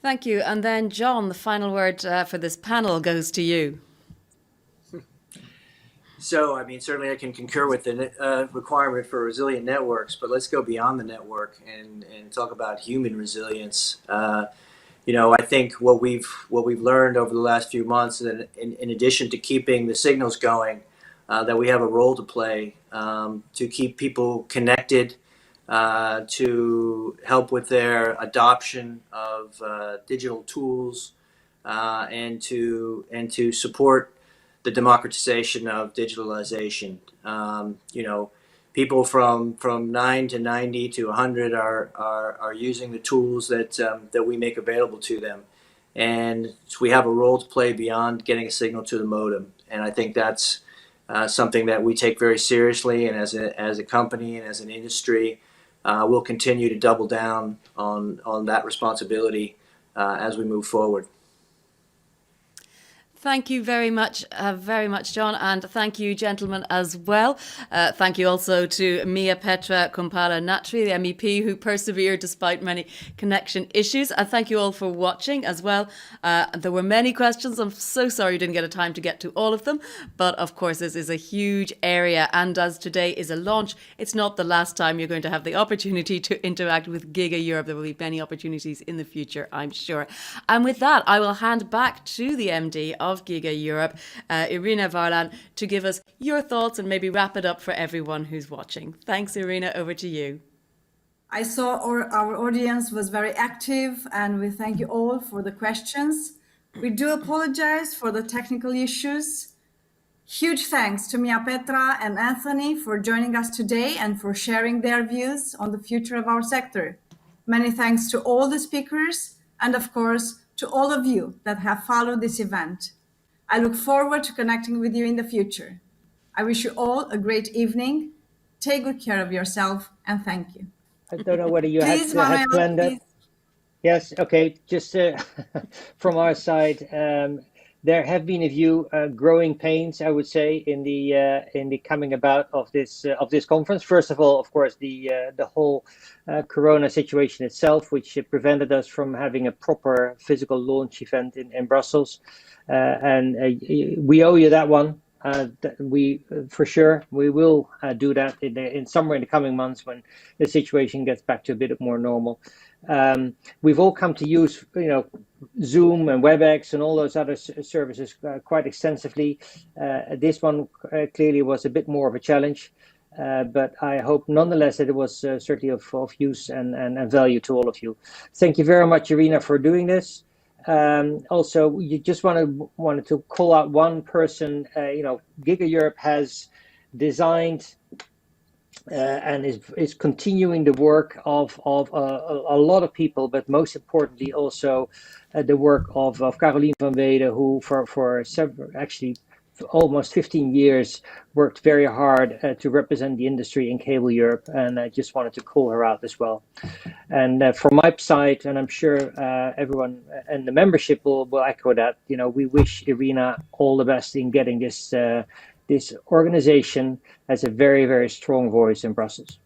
Thank you. And then, John, the final word for this panel goes to you. So, certainly I can concur with the requirement for resilient networks, but let's go beyond the network and talk about human resilience. I think what we've learned over the last few months is that in addition to keeping the signals going, that we have a role to play to keep people connected, to help with their adoption of digital tools, and to support the democratization of digitalization. People from 9 to 90 to 100 are using the tools that we make available to them, and so we have a role to play beyond getting a signal to the modem. And I think that's something that we take very seriously, and as a company and as an industry, we'll continue to double down on that responsibility as we move forward. Thank you very much, John, and thank you, gentlemen, as well. Thank you also to Mia Petra Kumpula-Natri, the MEP, who persevered despite many connection issues. And thank you all for watching as well. There were many questions. I'm so sorry you didn't get a time to get to all of them. But of course, this is a huge area. And as today is a launch, it's not the last time you're going to have the opportunity to interact with GIGAEurope. There will be many opportunities in the future, I'm sure. And with that, I will hand back to the MD of GIGAEurope, Irina Varlan, to give us your thoughts and maybe wrap it up for everyone who's watching. Thanks, Irina. Over to you. I saw our audience was very active, and we thank you all for the questions. We do apologize for the technical issues. Huge thanks to Mia Petra and Anthony for joining us today and for sharing their views on the future of our sector. Many thanks to all the speakers and, of course, to all of you that have followed this event. I look forward to connecting with you in the future. I wish you all a great evening. Take good care of yourself, and thank you. I don't know whether you Please, had planned that. Yes, okay. Just from our side, there have been a few growing pains, I would say, in the coming about of this conference. First of all, of course, the whole Corona situation itself, which prevented us from having a proper physical launch event in Brussels, and we owe you that one. We for sure we will do that in somewhere in the coming months when the situation gets back to a bit more normal. We've all come to use Zoom and WebEx and all those other services quite extensively. This one clearly was a bit more of a challenge, but I hope nonetheless that it was certainly of use and value to all of you. Thank you very much, Irina, for doing this. Also, you just wanted to call out one person. GIGAEurope has designed and is continuing the work of a lot of people, but most importantly also the work of Caroline van Wede, who for almost 15 years, worked very hard to represent the industry in Cable Europe, and I just wanted to call her out as well. And from my side, and I'm sure everyone and the membership will echo that, we wish Irina all the best in getting this organization as a very, very strong voice in Brussels.